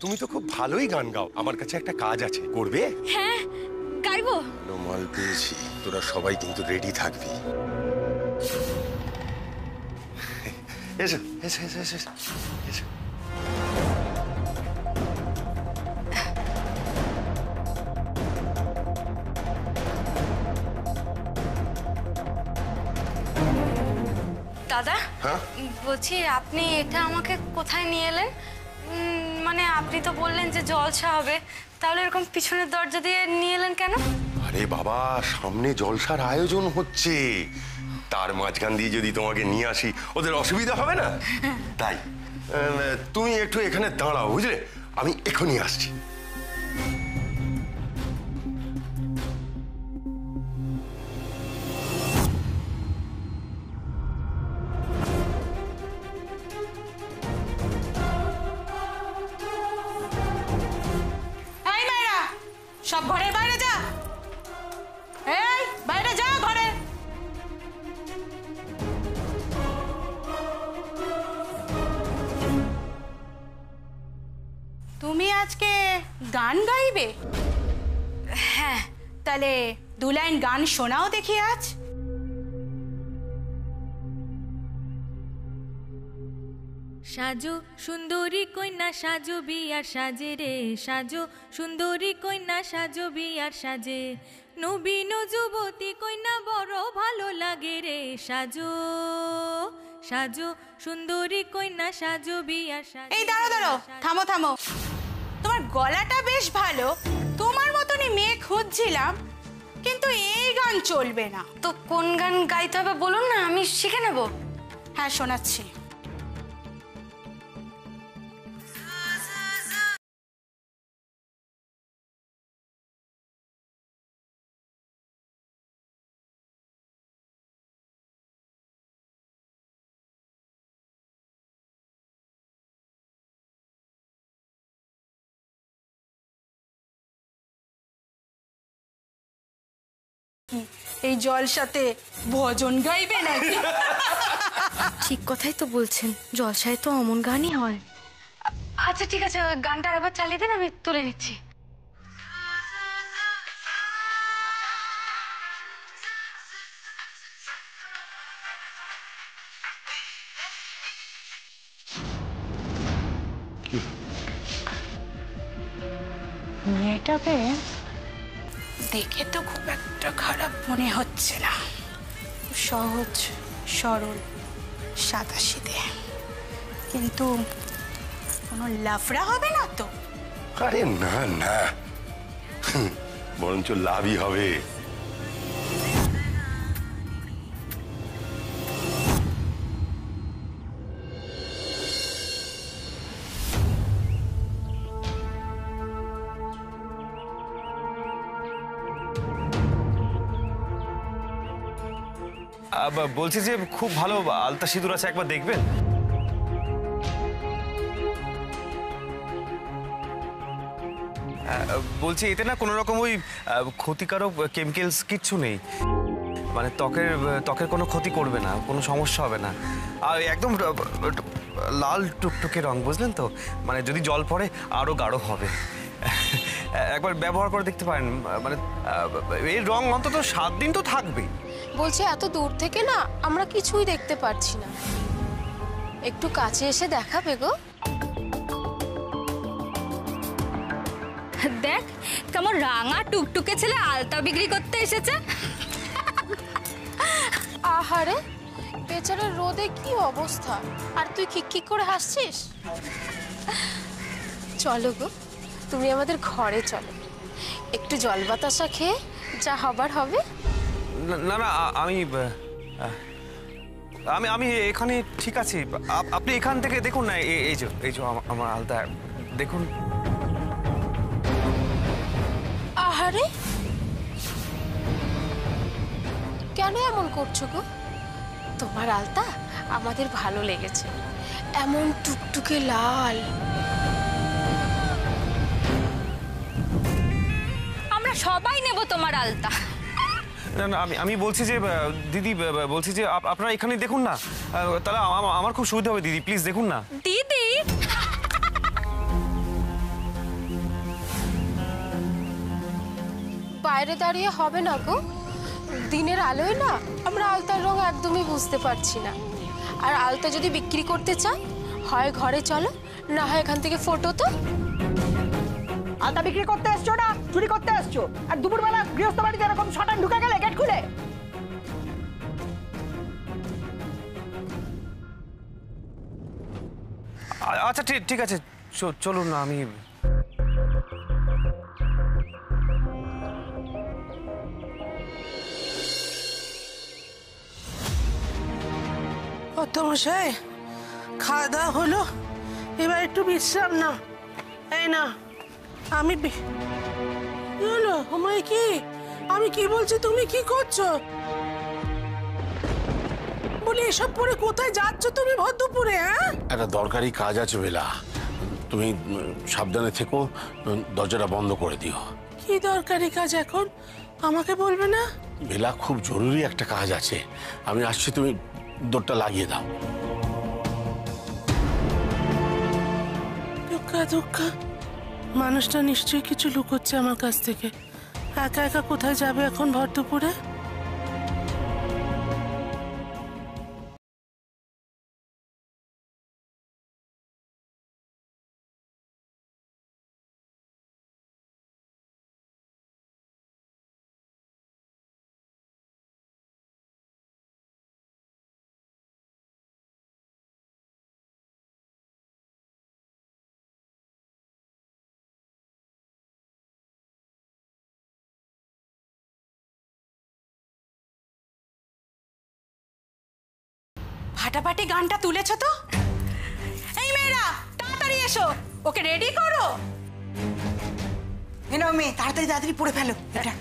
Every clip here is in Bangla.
তুমি তো খুব ভালোই গান গাও, আমার কাছে একটা কাজ আছে, করবে? হ্যাঁ গাইবো। মাল পেয়েছি, তোরা সবাই কিন্তু রেডি থাকবি। এসো এসো এসো এসো এসো। দাদা, হ্যাঁ বলছি আপনি এটা আমাকে কোথায় নিয়ে এলেন? মানে আপনি তো বললেন যে জলসা হবে, তাহলে এরকম পিছনের দরজা দিয়ে নিয়ে এলেন কেন? আরে বাবা, সামনে জলসার আয়োজন হচ্ছে, তার মাঝখান দিয়ে যদি তোমাকে নিয়ে আসি ওদের অসুবিধা হবে না, তাই তুমি একটু এখানে দাঁড়াও, বুঝলে? আমি এখনই আসছি। সব ঘরের বাইরে যা, এই বাইরে যা ঘরে। তুমি আজকে গান গাইবে? হ্যাঁ। তাহলে দু লাইন গান শোনাও দেখি আজ। সাজো সুন্দরী কন্যা সাজো বিয়ার সাজে রে, সাজো সুন্দরী কন্যা সাজো বিয়ার সাজে, নবীন যুবতী কন্যা বড় ভালো লাগে রে, সাজো সাজো সুন্দরী কন্যা সাজো বিয়ার সাজে। এই দাঁড়ো দাঁড়ো, থামো থামো, তোমার গলাটা বেশ ভালো, তোমার মতনই মেয়ে খুঁজছিলাম, কিন্তু এই গান চলবে না। তো কোন গান গাইতে হবে বলুন না, আমি শিখে নেব। হ্যাঁ শোনাচ্ছি। এই জলসাতে ভজন গাইবে নাকি? ঠিক কথাই তো বলছেন, জলসায় তো অমন গানই হয়। আচ্ছা ঠিক আছে, গানটা আবার চালিয়ে দিন, আমি তুলে নিচ্ছি। মেয়েটাকে দেখে তো খুব একটা খারাপ মনে হচ্ছে না, সহজ সরল সাদাসিধে, কিন্তু কোনো লাফড়া হবে না তো? আরে না না, বরঞ্চ লাভই হবে। বলছি যে খুব ভালো আলতা সিঁদুর আছে, একবার দেখবেন? বলছি এতে না কোনো রকম ওই ক্ষতিকারক কেমিক্যালস কিচ্ছু নেই, মানে ত্বকের কোনো ক্ষতি করবে না, কোনো সমস্যা হবে না, আর একদম লাল টুকটুকে রং, বুঝলেন তো? মানে যদি জল পড়ে আরো গাঢ় হবে, একবার ব্যবহার করে দেখতে পারেন, মানে এই রং অন্তত 7 দিন তো থাকবেই। বলছি এত দূর থেকে না আমরা কিছুই দেখতে পাচ্ছি না, একটু কাছে এসে দেখাবে গো। দেখ কেমন রাঙা টুকটুকে ছেলে আলতা বিক্রি করতে এসেছে। আহারে বেচারা রোদে কি অবস্থা, আর তুই খিকখিক করে হাসছিস। চলো গো, তুমি আমাদের ঘরে চলো, একটু জল বাতাসা খেয়ে যা হবার হবে। না না, আমি আমি এখানে ঠিক আছি, আপনি এখান থেকে দেখুন না, এই যে আমার আলতা দেখুন। আহারে কেন এমন করছো গো? তোমার আলতা আমাদের ভালো লেগেছে, এমন টুকটুকে লাল। আমরা সবাই নেব তোমার আলতা। না না, আমি বলছি যে দিদি, বলছি যে আপনারা এখানে দেখুন না, তাহলে আমার খুব সুবিধা হবে। দিদি প্লিজ দেখুন না। দিদি বাইরে দাঁড়িয়ে হবে না গো, দিনের আলোয় না আমরা আলতার রং একদমই বুঝতে পারছি না। আর আলতা যদি বিক্রি করতে চাই, হয় ঘরে চলো, না হয় এখান থেকে ফটো তো। আলতা বিক্রি করতে এসছো না চুরি করতে এসছো? আর দুপুরবেলা গৃহস্থ বাড়িতে এরকম শটান ঢুকে গেলে গেট খুলে? আচ্ছা ঠিক আছে, চলুন না। আমি মশাই, খাওয়া দাওয়া হলো, এবার একটু বিশ্রাম নাও। এই না, আমি কি হলো? আমায় কি, আমি কি বলছি, তুমি কি করছো? বলি এসব পরে কোথায় যাচ্ছ তুমি ভর দুপুরে? হ্যাঁ, একটা দরকারি কাজ আছে বেলা, তুমি সাবধানে থেকো, দরজাটা বন্ধ করে দিও। কি দরকারি কাজ এখন আমাকে বলবে না? বেলা, খুব জরুরি একটা কাজ আছে, আমি আসছি, তুমি দরটা লাগিয়ে দাও। দুঃখা, মানুষটা নিশ্চয়ই কিছু লুকোচ্ছে আমার কাছ থেকে। একা একা কোথায় যাবে এখন ভর দুপুরে? ফাটাফাটি গানটা তুলেছো তো? এই মেয়েরা তাড়াতাড়ি এসো, ওকে রেডি করো। এনো মেয়ে, তাড়াতাড়ি তাড়াতাড়ি পড়ে ফেলো এটা।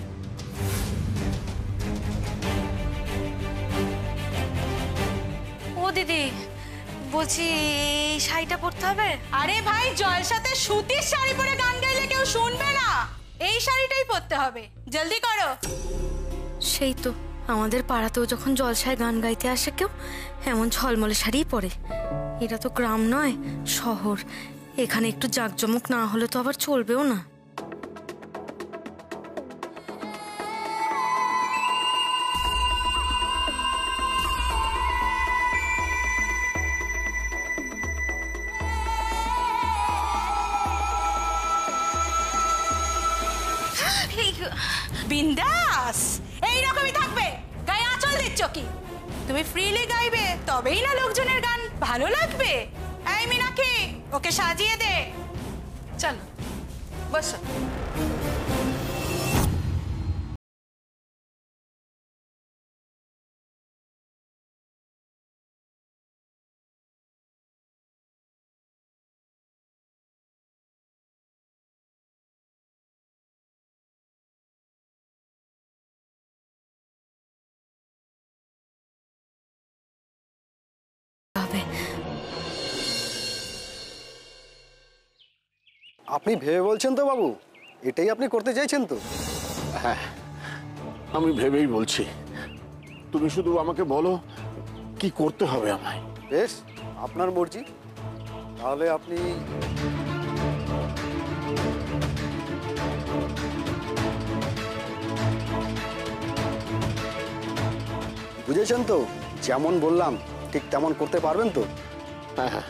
ও দিদি, বলছি এই শাড়িটা পরতে হবে? আরে ভাই, জলসাতে সুতির শাড়ি পরে গান গাইলে কেউ শুনবে না, এই শাড়িটাই পরতে হবে, জলদি করো। সেই তো, আমাদের পাড়াতেও যখন জলসায় গান গাইতে আসে কেউ, এমন ঝলমলে শাড়িই পরে। এটা তো গ্রাম নয়, শহর। এখানে একটু জাঁকজমক না হলে তো আবার চলবেও না। বিন্দাস, এইরকমই থাকবে। গায়ে আঁচল দিচ্ছ কি? তুমি ফ্রিলি গাইবে, তবেই না লোকজনের গান ভালো লাগবে। এই মিনাক্ষী, ওকে সাজিয়ে দে। চলো বসো। আপনি ভেবে বলছেন তো বাবু? এটাই আপনি করতে চাইছেন তো? হ্যাঁ, আমি ভেবেই বলছি, তুমি শুধু আমাকে বলো কি করতে হবে আমায়। বেশ, আপনার মর্জি। তাহলে আপনি বুঝেছেন তো? যেমন বললাম ঠিক তেমন করতে পারবেন তো? হ্যাঁ হ্যাঁ,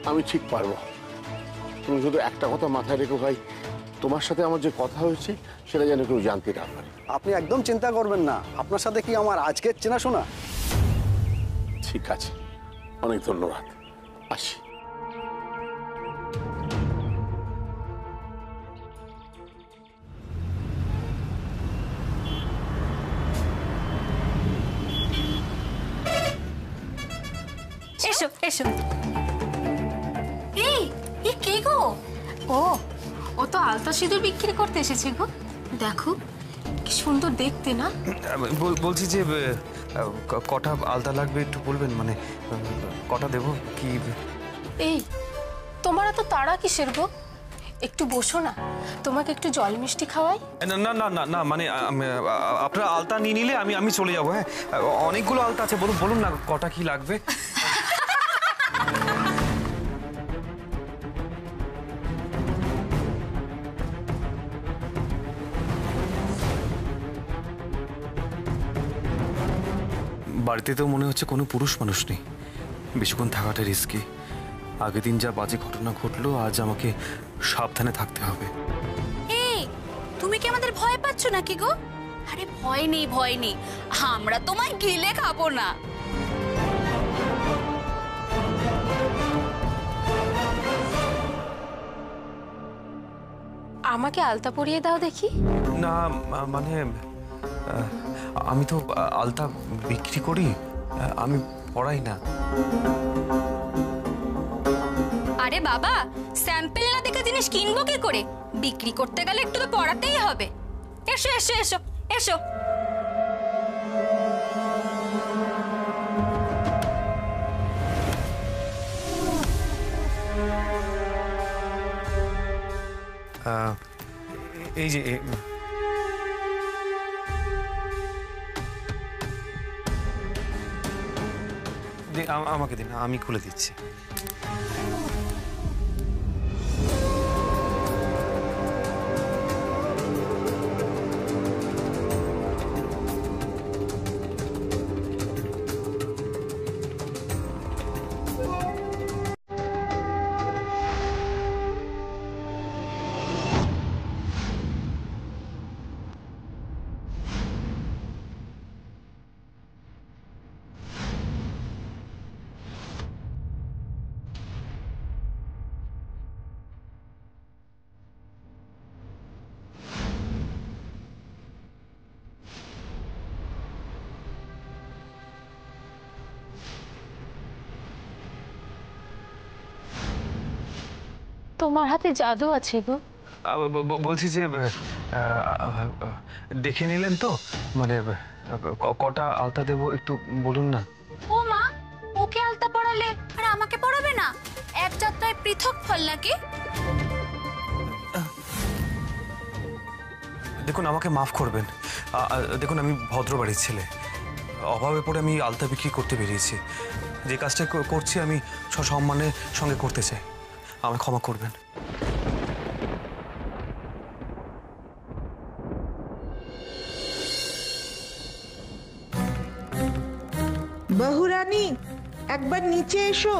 আমি ঠিক পারবো। তুমি শুধু একটা কথা মাথায় রেখো ভাই, তোমার সাথে আমার যে কথা হয়েছে সেটা যেন কেউ জানতে না পারে। আপনি একদম চিন্তা করবেন না, আপনার সাথে কি আমার আজকের চেনাশোনা? ঠিক আছে, অনেক ধন্যবাদ, আসি। এসো এসো। এই কে গো? ও তো আলতা সিঁদুর বিক্রি করতে এসেছে গো। দেখো কি সুন্দর দেখতে না? বলছি যে কটা আলতা লাগবে একটু বলবেন, মানে কটা দেবো কি? এই তোমার এত তাড়া কিসের গো? একটু বসো না, তোমাকে একটু জল মিষ্টি খাওয়াই। না না না না না, মানে আপনার আলতা নিয়ে নিলে আমি চলে যাবো। হ্যাঁ, অনেকগুলো আলতা আছে, বলুন না কটা কি লাগবে। বাড়িতে তো মনে হচ্ছে কোনো পুরুষ মানুষ নেই। বেশিক্ষণ থাকাটা রিস্কি। আগের দিন যা বাজে ঘটনা ঘটলো, আজ আমাকে সাবধানে থাকতে হবে। এই, তুমি কি আমাদের ভয় পাচ্ছ নাকি গো? আরে ভয় নেই, ভয় নেই, আমরা তোমায় গিলে খাবো না। আমাকে আলতা পরিয়ে দাও দেখি। না মানে আমি তো আলতা বিক্রি করি, আমি পড়াই না। আরে বাবা, স্যাম্পল না দেখে জিনিস কিনবো কি করে? বিক্রি করতে গেলে একটু তো পড়াতেই হবে। এসো এসো এসো এসো। এই যে আমাকে দিন, আমি খুলে দিচ্ছি। তোমার হাতে জাদু আছে গো। বলছি যে দেখে নিলেন তো, মানে কটা আলতা দেবো একটু বলুন না। ও মা, ওকে আলতা পড়ালে আর আমাকে পড়াবে না? এক যাত্রায় পৃথক ফল নাকি? দেখুন, আমাকে মাফ করবেন। দেখুন, আমি ভদ্র বাড়ির ছেলে। অভাবে পড়ে আমি আলতা বিক্রি করতে বেরিয়েছি। যে কাজটা করছি আমি সসম্মানের সঙ্গে করতে চাই, আমায় ক্ষমা করবেন। বহুরানী, একবার নিচে এসো।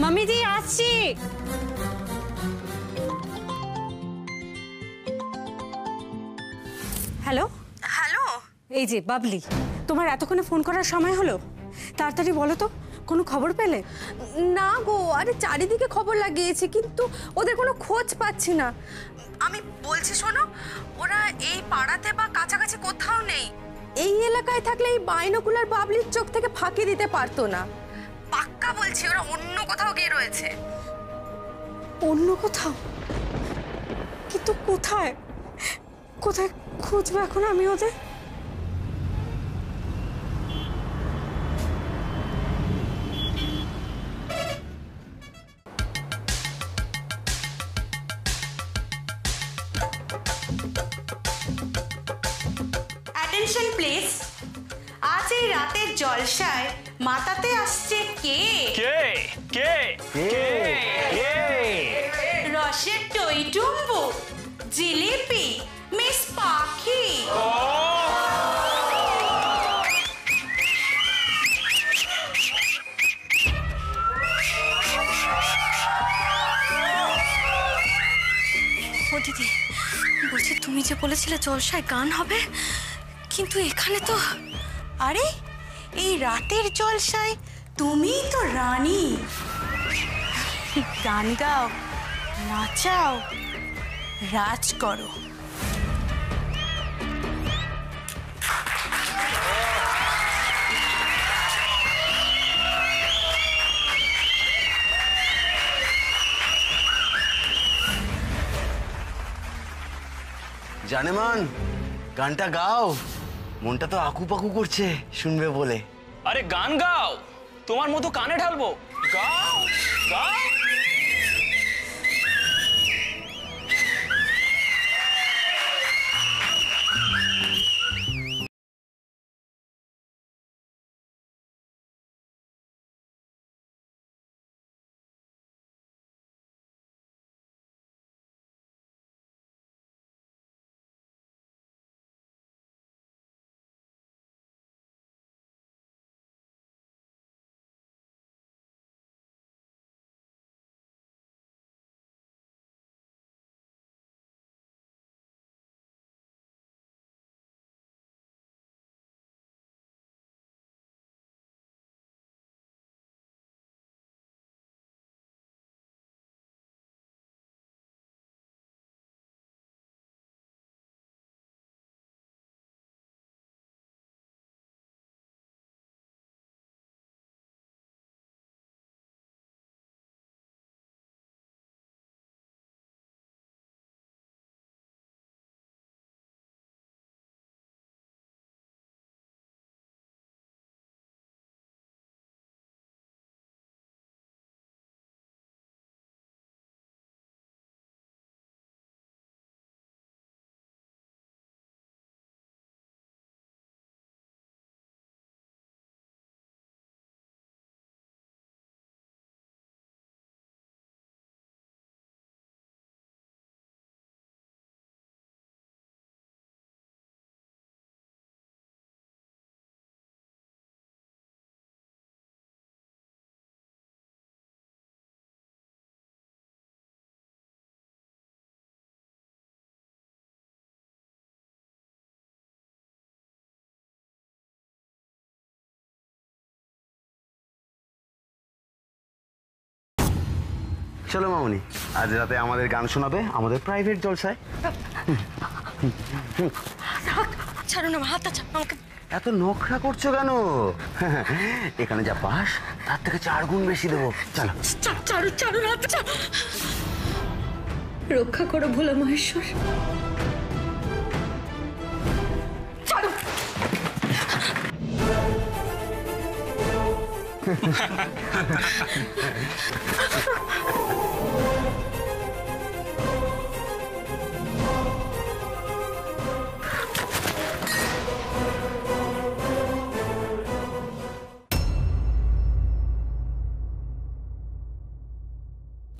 মামিজি আসছি। হ্যালো হ্যালো, এই যে বাবলি, তোমার এতক্ষণে ফোন করার সময় হলো? তাড়াতাড়ি বলো তো, কোনো খবর পেলে? না গো, আরে চারিদিকে খবর লাগিয়েছে কিন্তু ওদের কোনো খোঁজ পাচ্ছি না। আমি বলছি শোনো, ওরা এই পাড়াতে বা কাছাকাছি কোথাও নেই। এই এলাকায় থাকলে এই বাইনোকুলার বাবলির চোখ থেকে ফাঁকি দিতে পারতো না। পাক্কা বলছি, ওরা অন্য কোথাও গিয়ে রয়েছে। অন্য কোথাও? কিন্তু কোথায়? কোথায় খুঁজবো এখন আমি ওদের? অ্যাটেনশন প্লিজ, আজ এই রাতের জলসায় মাতাতে আসছে কে? কে কে কে কে? রসের টইটুম্বু, জিলিপি, মিস পাখি। ও দিদি, বলছি তুমি যে বলেছিলে জলসায় গান হবে, কিন্তু এখানে তো। আরে, এই রাতের জলসায় তুমিই তো রানী। গান গাও, নাচাও, রাজ করো। জানেমান, গানটা গাও। মনটা তো আকুপাকু করছে শুনবে বলে। আরে গান গাও, তোমার মতো কানে ঢালবো। গাও গাও। চলো মামনি, আজ রাতে আমাদের গান শোনাবে আমাদের প্রাইভেট জলসায়। ছাড়ো না, হাতটা ছাড়ো আমাকে। এত নখরা করছো কেন? এখানে যা পাস তার থেকে 4 গুণ বেশি দেবো। চলো। ছাড়ো ছাড়ো, হাতটা ছাড়ো। রক্ষা করো ভোলা মহেশ্বর। ছাড়ো।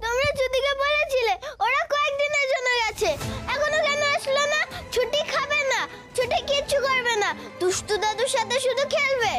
তোমরা ছুটিকে বলেছিলে, ওরা কয়েকদিনের জন্য গেছে, এখনো কেন আসলো না? ছুটি খাবে না, ছুটি কিচ্ছু করবে না, দুষ্টু দাদুর সাথে শুধু খেলবে।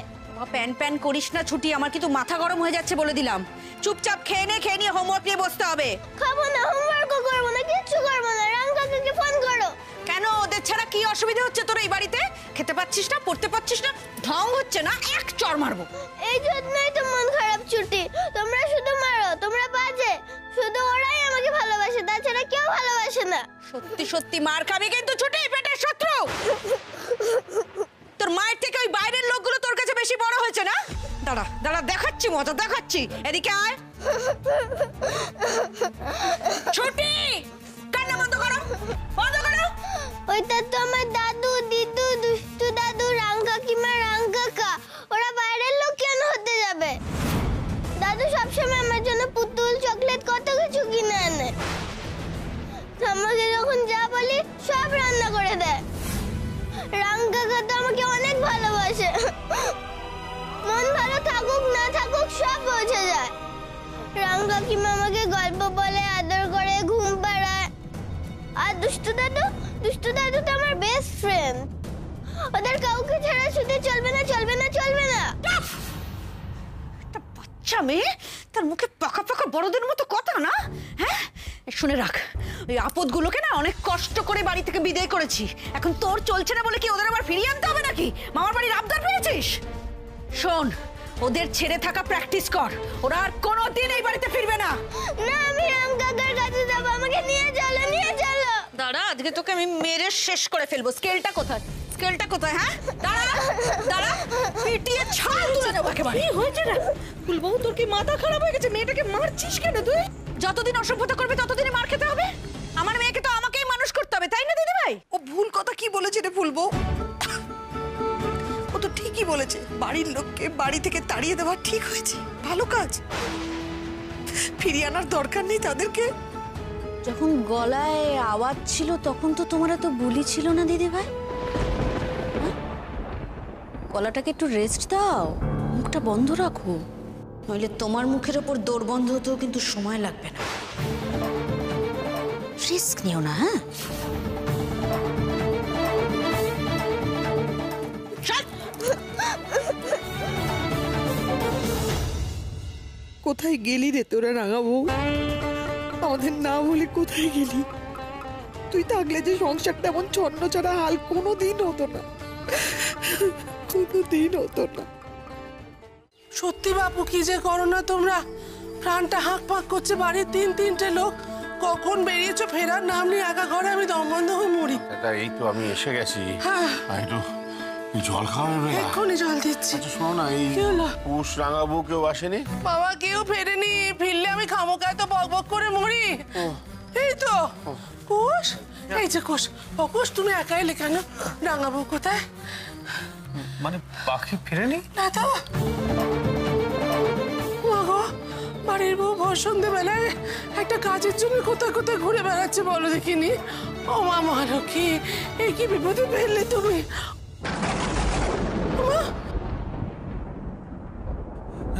প্যান প্যান করিস না ছুটি, আমার কিন্তু মাথা গরম হয়ে যাচ্ছে বলে দিলাম। চুপচাপ খেয়ে নিয়ে হোমওয়ার্ক নিয়ে বসতে হবে। খাবো না, হোমওয়ার্কও করবো না, কিচ্ছু করবো না। রাম কাকাকে ফোন করো। কেন, ওদের ছাড়া কি অসুবিধা হচ্ছে তোর এই বাড়িতে? খেতে পাচ্ছিস না, পড়তে পাচ্ছিস না, ঢং হচ্ছে না, এক চড় মারবো। এই জন্যই তো মন খারাপ ছুটি, তোমরা শুধু মারো, তোমরা বাজে, শুধু ওরাই আমাকে ভালোবাসে, তাছাড়া কেউ ভালোবাসে না। সত্যি সত্যি মার খাবি কিন্তু ছুটি, পেটের শত্রু। তোর মায়ের থেকে ওই বাইরের লোকগুলো তোর কাছে বেশি বড় হয়েছে না? দাঁড়া দাঁড়া, দেখাচ্ছি মজা, দেখাচ্ছি, এদিকে আয়। ছুটি, কান্না বন্ধ করো, বন্ধ করো। ওইটা তো আমার দাদু, দিদু, দুষ্টু দাদু, রাম কাকিমা, রাম কাকা, ওরা বাইরের লোক কেন হতে যাবে? দাদু সবসময় আমার জন্য পুতুল, চকলেট, কত কিছু কিনে আনে। আমাকে যখন যা বলি সব রান্না করে দেয়। রাম কাকা তো আমাকে অনেক ভালোবাসে, মন ভালো থাকুক না থাকুক সব বোঝা যায়। রাম কাকিমা আমাকে গল্প বলে, আদর করে, ঘুম পাড়ায়। আর দুষ্টু দাদু তো আমার বেস্ট ফ্রেন্ড, ওদের কাউকে ছাড়া শুতে চলবে না, চলবে না, চলবে না। একটা বাচ্চা মেয়ে, তার মুখে পাকা পাকা বড়দের মতো কথা না? হ্যাঁ, শুনে রাখ, ওই আপদগুলোকে না অনেক কষ্ট করে বাড়ি থেকে বিদায় করেছি। এখন তোর চলছে না বলে কি ওদের আবার ফিরিয়ে আনতে হবে নাকি? মামার বাড়ির আবদার পেয়েছিস? শোন, ওদের ছেড়ে থাকা প্র্যাকটিস কর, ওরা আর কোনোদিন এই বাড়িতে ফিরবে না। না, আমি রাম কাকার কাছে যাবো, আমাকে নিয়ে চলো, নিয়ে চলো। দাঁড়া, আজকে তোকে আমি মেরে শেষ করে ফেলবো। স্কেলটা কোথায়? স্কেলটা কোথায়? হ্যাঁ, দাঁড়া দাঁড়া, পিটিয়ে ছাল তুলে দেবো একেবারে। কি হয়েছে রে ফুলবাবু, তোর কি মাথা খারাপ হয়ে গেছে? মেয়েটাকে মারছিস কেন তুই? যতদিন অসভ্যতা করবে ততদিনই মার খেতে হবে। আমার মেয়েকে তো আমাকেই মানুষ করতে হবে, তাই না দিদি ভাই? ও ভুল কথা কি বলেছে রে ফুলবো? ও তো ঠিকই বলেছে, বাড়ির লোককে বাড়ি থেকে তাড়িয়ে দেওয়া ঠিক হয়েছে, ভালো কাজ। ফিরিয়ে আনার দরকার নেই তাদেরকে। যখন গলায় আওয়াজ ছিল তখন তো তোমার এত বুলি ছিল না দিদি ভাই। গলাটাকে একটু রেস্ট দাও, মুখটা বন্ধ রাখো, নইলে তোমার মুখের ওপর দৌড় বন্ধ হতেও কিন্তু সময় লাগবে না। রিস্ক নিও না। হ্যাঁ, কোথায় গেলি রে তোরা রাঙাবো? আমাদের না বলে কোথায় গেলি? তুই থাকলে যে সংসারটা এমন ছন্ন ছাড়া হাল কোনোদিন হতো না, কোনোদিন হতো না। সত্যি বাপু, কি যে করো না তোমরা, প্রাণটা হাঁক পাক করছে। বাড়ির 3-3টে লোক, কখন বেরিয়েছো ফেরার নাম নিয়ে, একা ঘরে আমি দম বন্ধ হয়ে মরি। এই তো আমি এসে গেছি। হ্যাঁ, একটু জল খাওয়াবে? এক্ষুনি জল দিচ্ছি। শোনো না, এই পুষ রাঙাবো কেউ আসেনি? বাবা কেউ ফেরেনি, ফিরলে আমি খামোকায় তো বক বক করে মরি। এই তো কোষ, এই যে কোষ। ও কোষ, তুমি একাই এলে কেন? রাঙাবো কোথায়? মানে পাখি ফিরেনি? না তো, গো বাড়ির বউ ভোর সন্ধ্যেবেলায় একটা কাজের জন্য কোথায় কোথায় ঘুরে বেড়াচ্ছে বলো দেখিনি। ও মা মহালক্ষ্মী, এই কি বিপদে ফেললে তুমি?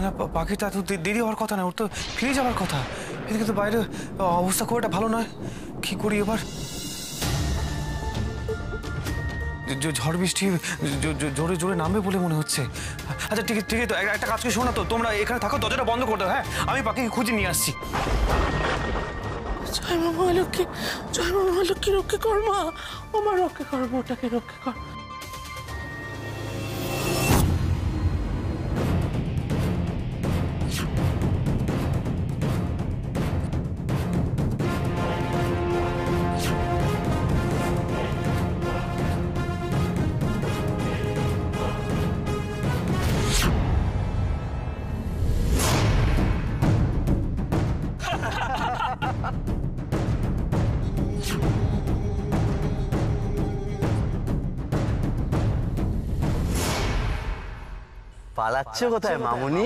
না, পাখিটা এত দেরি হওয়ার কথা না, ওর তো ফিরে যাওয়ার কথা। এদিকে তো বাইরে অবস্থা খুব একটা ভালো নয়, কি করি এবার? ঝড় বৃষ্টি জোরে জোরে নামবে বলে মনে হচ্ছে। আচ্ছা ঠিক আছে, ঠিক আছে, তো একটা কাজ করে শোনো তো, তোমরা এখানে থাকো, দরজাটা বন্ধ করে দাও। হ্যাঁ, আমি পাখিকে খুঁজে নিয়ে আসছি। জয় মা মহালক্ষ্মী, জয় মা মহালক্ষ্মী, রক্ষা কর মা, ও মা রক্ষা কর, ওটাকে রক্ষা কর। পালাচ্ছ কোথায় মামুনি?